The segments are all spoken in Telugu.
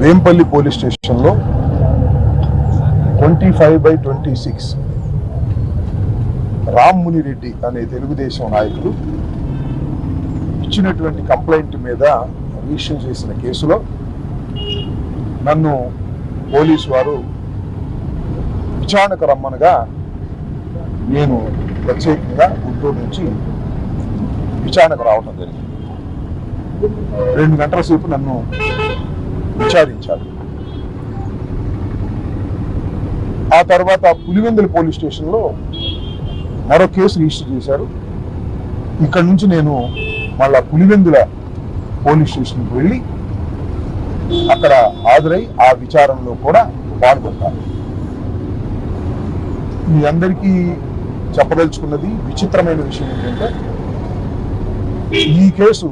వేంపల్లి పోలీస్ స్టేషన్లో 25/26 రామ్మూని రెడ్డి అనే తెలుగుదేశం నాయకుడు ఇచ్చినటువంటి కంప్లైంట్ మీద రిజిస్టర్ చేసిన కేసులో నన్ను పోలీసు వారు విచారణకు రమ్మనగా నేను ప్రత్యేకంగా గుంటూరు నుంచి విచారణకు రావడం జరిగింది. 2 గంటల సేపు నన్ను విచారించారు. ఆ తర్వాత పులివెందుల పోలీస్ స్టేషన్లో మరో కేసు రిజిస్టర్ చేశారు. ఇక్కడ నుంచి నేను మళ్ళా పులివెందుల పోలీస్ స్టేషన్కి వెళ్ళి అక్కడ హాజరై ఆ విచారణలో కూడా పాల్గొంటాను. మీ అందరికీ చెప్పదలుచుకున్నది విచిత్రమైన విషయం ఏంటంటే, ఈ కేసు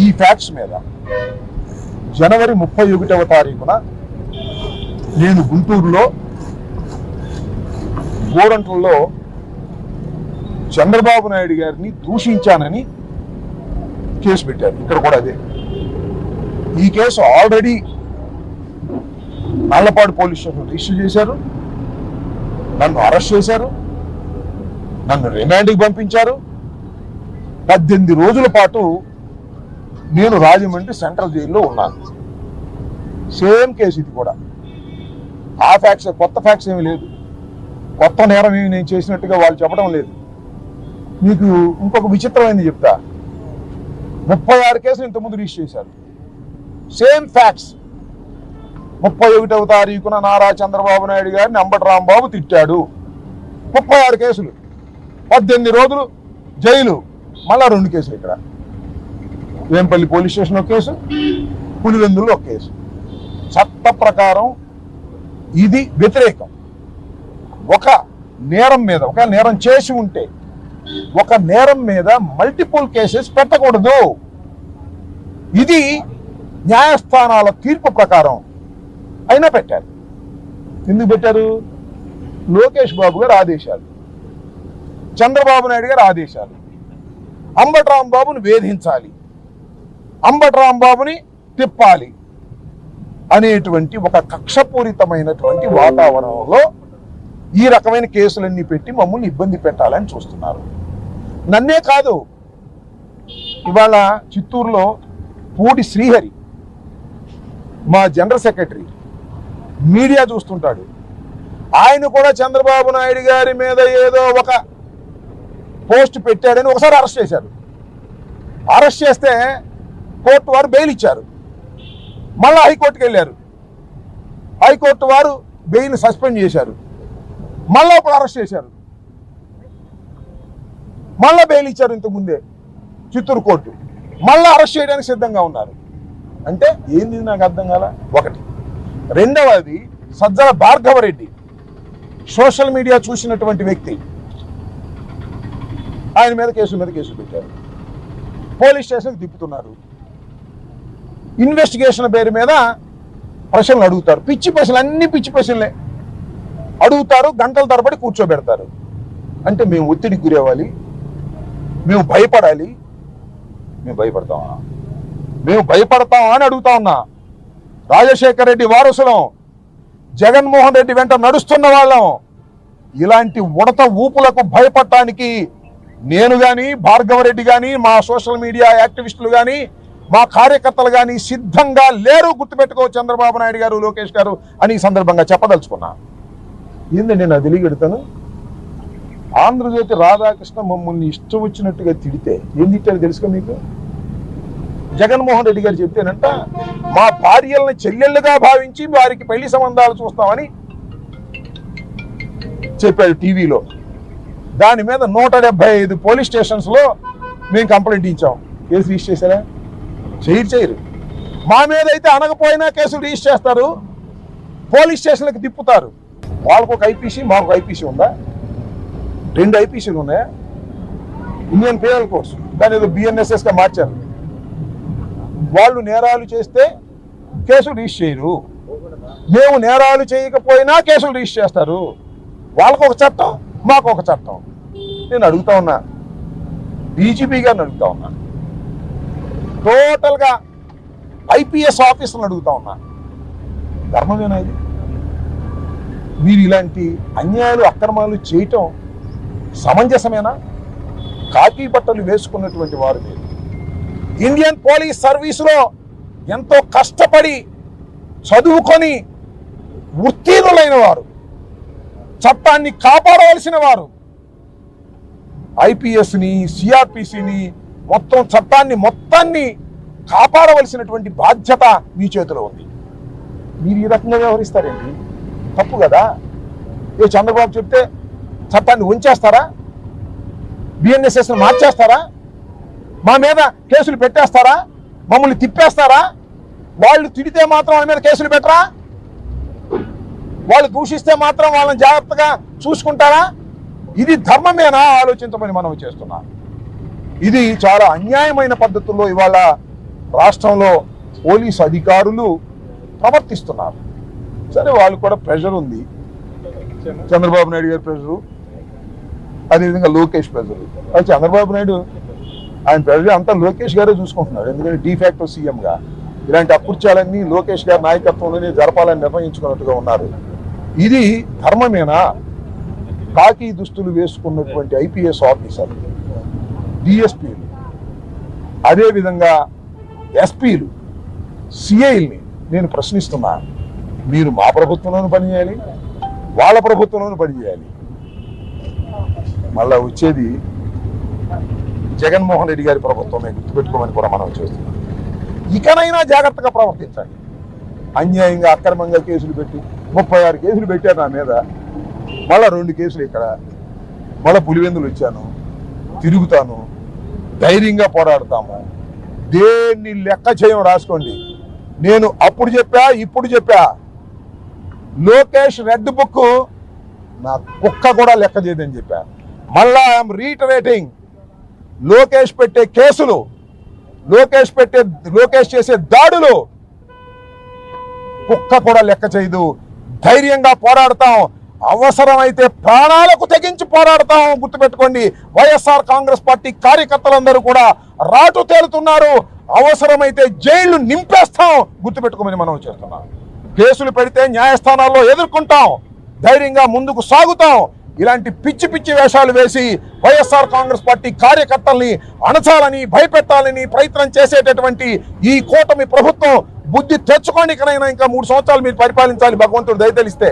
ఈ ఫ్యాక్ట్స్ మీద జనవరి 31వ తారీఖున నేను గుంటూరులో గోరంట్లలో చంద్రబాబు నాయుడు గారిని దూషించానని కేసు పెట్టారు. ఇక్కడ కూడా అదే. ఈ case already Nallapadu police station register చేశారు. నన్ను అరెస్ట్ చేశారు. నన్ను రిమాండ్కి పంపించారు. 18 రోజుల పాటు నేను రాజమండ్రి సెంట్రల్ జైల్లో ఉన్నాను. సేమ్ కేసు ఇది కూడా. ఆ ఫ్యాక్ట్స్, కొత్త ఫ్యాక్ట్స్ ఏమీ లేదు. కొత్త నేరం ఏమి నేను చేసినట్టుగా వాళ్ళు చెప్పడం లేదు. మీకు ఇంకొక విచిత్రమైనది చెప్తా. 36 కేసులు ఇంతకుముందు రిజిస్టర్ చేశారు. Same facts. 31వ తారీఖున నారా చంద్రబాబు నాయుడు గారిని అంబటి రాంబాబు తిట్టాడు. 36 కేసులు, 18 రోజులు జైలు, మళ్ళా 2 కేసులు. ఇక్కడ వేంపల్లి పోలీస్ స్టేషన్ ఒక కేసు, పులివెందుల్లో ఒక కేసు. చట్ట ప్రకారం ఇది వ్యతిరేకం. ఒక నేరం మీద, ఒక నేరం చేసి ఉంటే ఒక నేరం మీద మల్టిపుల్ కేసెస్ పెట్టకూడదు. ఇది న్యాయస్థానాల తీర్పు ప్రకారం అయినా పెట్టారు. ఎందుకు పెట్టారు? లోకేష్ బాబు గారు ఆదేశాలు, చంద్రబాబు నాయుడు గారు ఆదేశాలు. అంబటి రాంబాబుని వేధించాలి, అంబటి రాంబాబుని తిప్పాలి అనేటువంటి ఒక కక్షపూరితమైనటువంటి వాతావరణంలో ఈ రకమైన కేసులన్నీ పెట్టి మమ్మల్ని ఇబ్బంది పెట్టాలని చూస్తున్నారు. నన్నే కాదు, ఇవాళ చిత్తూరులో పూడి శ్రీహరి, మా జనరల్ సెక్రటరీ, మీడియా చూస్తుంటాడు. ఆయన కూడా చంద్రబాబు నాయుడు గారి మీద ఏదో ఒక పోస్ట్ పెట్టాడని ఒకసారి అరెస్ట్ చేశారు. అరెస్ట్ చేస్తే కోర్టు వారు బెయిల్ ఇచ్చారు. మళ్ళీ హైకోర్టుకి వెళ్ళారు. హైకోర్టు వారు బెయిల్ సస్పెండ్ చేశారు. మళ్ళీ ఇప్పుడు అరెస్ట్ చేశారు. మళ్ళీ బెయిల్ ఇచ్చారు ఇంతకుముందే చిత్తూరు కోర్టు. మళ్ళీ అరెస్ట్ చేయడానికి సిద్ధంగా ఉన్నారు. అంటే ఏంది నాకు అర్థం కాల. ఒకటి. రెండవది, సజ్జల భార్గవరెడ్డి సోషల్ మీడియా చూసినటువంటి వ్యక్తి. ఆయన మీద కేసుల మీద కేసులు పెట్టారు. పోలీస్ స్టేషన్కి తిప్పుతున్నారు. ఇన్వెస్టిగేషన్ పేరు మీద ప్రశ్నలు అడుగుతారు. పిచ్చి ప్రశ్నలు, అన్ని పిచ్చి ప్రశ్నలే అడుగుతారు. గంటల తరబడి కూర్చోబెడతారు. అంటే మేము ఒత్తిడికి గురవ్వాలి, మేము భయపడాలి. మేము భయపడతామా? మేము భయపడతామా అని అడుగుతా ఉన్నా. రాజశేఖర రెడ్డి వారసులం, జగన్మోహన్ రెడ్డి వెంట నడుస్తున్న వాళ్ళం. ఇలాంటి ఉడత ఊపులకు భయపడటానికి నేను కానీ, భార్గవరెడ్డి కానీ, మా సోషల్ మీడియా యాక్టివిస్టులు కానీ, మా కార్యకర్తలు కానీ సిద్ధంగా లేరు. గుర్తుపెట్టుకో చంద్రబాబు నాయుడు గారు, లోకేష్ గారు అని ఈ సందర్భంగా చెప్పదలుచుకున్నా. ఏందండి నేను తెలియగెడతాను. ఆంధ్రజ్యోతి రాధాకృష్ణ మమ్మల్ని ఇష్టం వచ్చినట్టుగా తిడితే ఏం తిట్టారు తెలుసుగా మీకు? జగన్మోహన్ రెడ్డి గారు చెప్తేనంట, మా భార్యలను చెల్లెళ్ళుగా భావించి వారికి పెళ్లి సంబంధాలు చూస్తామని చెప్పాడు టీవీలో. దాని మీద 175 పోలీస్ స్టేషన్స్లో మేము కంప్లైంట్ ఇచ్చాం. కేసు రిజిస్టర్ చేశారా? చేయరు. మా మీద అయితే అనకపోయినా కేసులు రిజిస్టర్ చేస్తారు, పోలీస్ స్టేషన్లకు తిప్పుతారు. వాళ్ళకు ఒక ఐపీసీ, మాకు ఒక ఐపీసీ ఉందా? 2 ఐపీసీలు ఉన్నాయా? ఇండియన్ పీనల్ కోడ్స్, దాని ఏదో బిఎన్ఎస్ఎస్గా మార్చారు. వాళ్ళు నేరాలు చేస్తే కేసులు రిజిస్టర్ చేయరు, మేము నేరాలు చేయకపోయినా కేసులు రిజిస్టర్ చేస్తారు. వాళ్ళకు ఒక చట్టం, మాకు ఒక చట్టం. నేను అడుగుతా ఉన్నా, డీజీపీ గారిని అడుగుతా ఉన్నా, టోటల్గా ఐపీఎస్ ఆఫీసర్ని అడుగుతా ఉన్నా, ధర్మమేనా ఇది? మీరు ఇలాంటి అన్యాయాలు అక్రమాలు చేయటం సమంజసమేనా? కాకి బట్టలు వేసుకున్నటువంటి వారు మీరు ఇండియన్ పోలీస్ సర్వీసులో ఎంతో కష్టపడి చదువుకొని ఉత్తీర్ణులైన వారు, చట్టాన్ని కాపాడవలసిన వారు, ఐపీఎస్ని సిఆర్పిసిని మొత్తం చట్టాన్ని మొత్తాన్ని కాపాడవలసినటువంటి బాధ్యత మీ చేతిలో ఉంది. మీరు ఈ రకంగా వ్యవహరిస్తారేంటి? తప్పు కదా. ఏ చంద్రబాబు చెప్తే చట్టాన్ని ఉంచేస్తారా? బిఎన్ఎస్ఎస్ని మార్చేస్తారా? మా మీద కేసులు పెట్టేస్తారా? మమ్మల్ని తిప్పేస్తారా? వాళ్ళు తిడితే మాత్రం వాళ్ళ మీద కేసులు పెట్టరా? వాళ్ళు దూషిస్తే మాత్రం వాళ్ళని జాగ్రత్తగా చూసుకుంటారా? ఇది ధర్మమేనా? ఆలోచించమని మనం చేస్తున్నాం. ఇది చాలా అన్యాయమైన పద్ధతుల్లో ఇవాళ రాష్ట్రంలో పోలీసు అధికారులు ప్రవర్తిస్తున్నారు. సరే, వాళ్ళు కూడా ప్రెషర్ ఉంది, చంద్రబాబు నాయుడు గారి ప్రెషరు, అదేవిధంగా లోకేష్ ప్రెషరు. అది చంద్రబాబు నాయుడు ఆయన ప్రెషర్ అంతా లోకేష్ గారే చూసుకుంటున్నారు. ఎందుకంటే డిఫాక్టో సీఎంగా ఇలాంటి అకృత్యాలన్నీ లోకేష్ గారి నాయకత్వంలోనే జరపాలని నిర్ణయించుకున్నట్టుగా ఉన్నారు. ఇది ధర్మమేనా? కాకి దుస్తులు వేసుకున్నటువంటి ఐపీఎస్ ఆఫీసర్లు, డిఎస్పీలు, అదేవిధంగా ఎస్పీలు, సిఐల్ని నేను ప్రశ్నిస్తున్నా. మీరు మా ప్రభుత్వంలోనూ పనిచేయాలి, వాళ్ళ ప్రభుత్వంలోనూ పనిచేయాలి. మళ్ళా వచ్చేది జగన్మోహన్ రెడ్డి గారి ప్రభుత్వమే గుర్తుపెట్టుకోమని కూడా మనం చేస్తున్నాం. ఇకనైనా జాగ్రత్తగా ప్రవర్తించండి. అన్యాయంగా అక్రమంగా కేసులు పెట్టి 36 కేసులు పెట్టారు నా మీద, మళ్ళా 2 కేసులు ఇక్కడ, మళ్ళీ పులివెందులు వచ్చాను, తిరుగుతాను, ధైర్యంగా పోరాడతాము. దేన్ని లెక్క చేయం రాసుకోండి. నేను అప్పుడు చెప్పా, ఇప్పుడు చెప్పా, లోకేష్ రెడ్ బుక్ నా కుక్క కూడా లెక్క చేయదని చెప్పా. మళ్ళా ఐఎమ్ రీటరేటింగ్, లోకేష్ పెట్టే కేసులు, లోకేష్ చేసే దాడులు కుక్క కూడా లెక్క చేయదు. ధైర్యంగా పోరాడతాం, అవసరమైతే ప్రాణాలకు తెగించి పోరాడతాం. గుర్తుపెట్టుకోండి, వైఎస్ఆర్ కాంగ్రెస్ పార్టీ కార్యకర్తలందరూ కూడా రాటు తేలుతున్నారు. అవసరమైతే జైళ్లు నింపేస్తాం. గుర్తుపెట్టుకోమని మనం చేస్తున్నాం. కేసులు పెడితే న్యాయస్థానాల్లో ఎదుర్కొంటాం, ధైర్యంగా ముందుకు సాగుతాం. ఇలాంటి పిచ్చి పిచ్చి వేషాలు వేసి వైఎస్ఆర్ కాంగ్రెస్ పార్టీ కార్యకర్తల్ని అణచాలని, భయపెట్టాలని ప్రయత్నం చేసేటటువంటి ఈ కూటమి ప్రభుత్వం బుద్ధి తెచ్చుకోండి. ఇకనైనా ఇంకా 3 సంవత్సరాలు మీరు పరిపాలించాలి, భగవంతుడు దయతలిస్తే.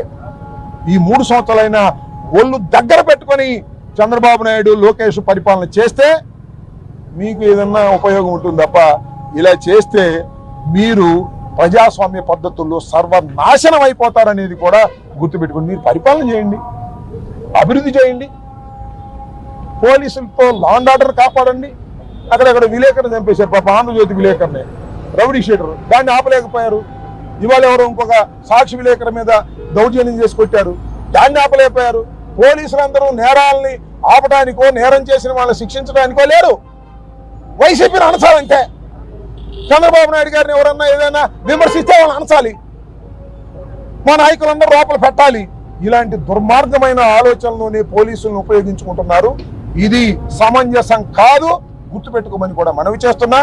ఈ 3 సంవత్సరాలైనా ఒళ్ళు దగ్గర పెట్టుకొని చంద్రబాబు నాయుడు, లోకేష్ పరిపాలన చేస్తే మీకు ఏదన్నా ఉపయోగం ఉంటుంది తప్ప, ఇలా చేస్తే మీరు ప్రజాస్వామ్య పద్ధతుల్లో సర్వనాశనం అయిపోతారనేది కూడా గుర్తుపెట్టుకోండి. మీరు పరిపాలన చేయండి, అభివృద్ధి చేయండి, పోలీసులతో లా అండ్ ఆర్డర్ కాపాడండి. అక్కడక్కడ విలేకరుని చంపేశారు పాప, ఆంధ్రజ్యోతి విలేకరుని, రౌడీ షీటర్, దాన్ని ఆపలేకపోయారు. ఇవాళ ఎవరో ఇంకొక సాక్షి విలేకరు మీద దౌర్జన్యం చేసి కొట్టారు, దాన్ని ఆపలేకపోయారు. పోలీసులందరూ నేరాలని ఆపడానికో, నేరం చేసిన వాళ్ళని శిక్షించడానికో లేరు. వైసీపీని అనసాలంటే, చంద్రబాబు నాయుడు గారిని ఎవరన్నా ఏదైనా విమర్శిస్తే వాళ్ళని అనసాలి, మా నాయకులందరూ లోపల పెట్టాలి. ఇలాంటి దుర్మార్గమైన ఆలోచనలోనే పోలీసులను ఉపయోగించుకుంటున్నారు. ఇది సమంజసం కాదు, గుర్తుపెట్టుకోమని కూడా మనవి చేస్తున్నా.